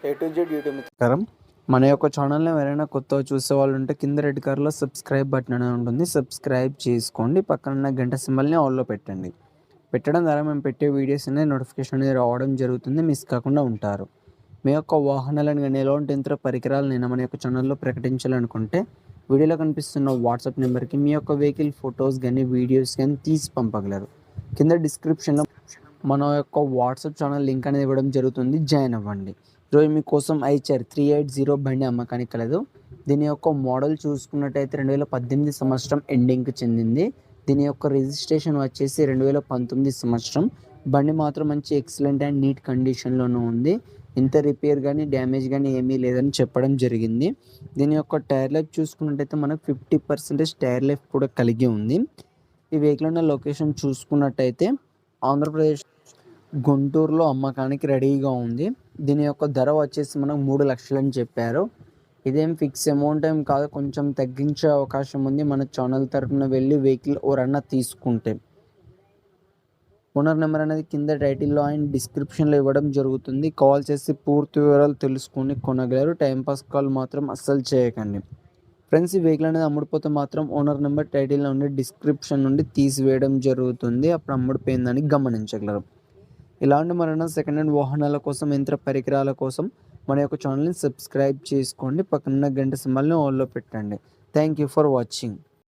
A to Z YouTube నమస్కారం. మన యొక్క ఛానల్ని ఎవరైనా కొత్తగా చూసే వాళ్ళు ఉంటే కింద రెడ్ కలర్లో సబ్స్క్రైబ్ బటన్ అనేది ఉంటుంది. సబ్స్క్రైబ్ చేసుకోండి. పక్కన ఉన్న గంట సింబల్ని ఆల్లో పెట్టండి. పెట్టడం ద్వారా మేము పెట్టే వీడియోస్ అనేది నోటిఫికేషన్ అనేది రావడం జరుగుతుంది. మిస్ కాకుండా ఉంటారు. మీ యొక్క వాహనాలను కానీ ఎలాంటి యంత్ర పరికరాలను మన యొక్క ఛానల్లో ప్రకటించాలనుకుంటే వీడియోలో కనిపిస్తున్న వాట్సాప్ నెంబర్కి మీ యొక్క వెహికల్ ఫొటోస్ కానీ వీడియోస్ కానీ తీసి పంపగలరు. కింద డిస్క్రిప్షన్లో మన యొక్క వాట్సాప్ ఛానల్ లింక్ అనేది ఇవ్వడం జరుగుతుంది. జాయిన్ అవ్వండి. ఈరోజు మీకోసం ఐచర్ 380 బండి అమ్మకానికి కలదు. దీని యొక్క మోడల్ చూసుకున్నట్టయితే 2018 సంవత్సరం ఎండింగ్కి చెందింది. దీని యొక్క రిజిస్ట్రేషన్ వచ్చేసి 2019 సంవత్సరం. బండి మాత్రం మంచి ఎక్సలెంట్ అండ్ నీట్ కండిషన్లోనూ ఉంది. ఇంత రిపేర్ కానీ డ్యామేజ్ కానీ ఏమీ లేదని చెప్పడం జరిగింది. దీని యొక్క టైర్ లైఫ్ చూసుకున్నట్టయితే మనకు 50% టైర్ లైఫ్ కూడా కలిగి ఉంది. ఈ వెహికల్ ఉన్న లొకేషన్ చూసుకున్నట్టయితే ఆంధ్రప్రదేశ్ గుంటూరులో అమ్మకానికి రెడీగా ఉంది. దీని యొక్క ధర వచ్చేసి మనకు 3 లక్షలు అని చెప్పారు. ఇదేం ఫిక్స్ అమౌంట్ ఏం కాదు, కొంచెం తగ్గించే అవకాశం ఉంది. మన ఛానల్ తరఫున వెళ్ళి వెహికల్ ఎవరన్నా తీసుకుంటే ఓనర్ నెంబర్ అనేది కింద టైటిల్లో అండ్ డిస్క్రిప్షన్లో ఇవ్వడం జరుగుతుంది. కాల్ చేసి పూర్తి వివరాలు తెలుసుకొని కొనగలరు. టైంపాస్ కాల్ మాత్రం అస్సలు చేయకండి ఫ్రెండ్స్. ఈ వెహికల్ అనేది అమ్ముడుపోతే మాత్రం ఓనర్ నెంబర్ టైటిల్లో నుండి డిస్క్రిప్షన్ నుండి తీసివేయడం జరుగుతుంది. అప్పుడు అమ్ముడిపోయిందని గమనించగలరు. ఇలాంటి మరణ సెకండ్ హ్యాండ్ వాహనాల కోసం, యంత్ర పరికరాల కోసం మన యొక్క ఛానల్ని సబ్స్క్రైబ్ చేసుకోండి. పక్కన గంట సింబల్ని ఆల్లో పెట్టండి. Thank you for watching.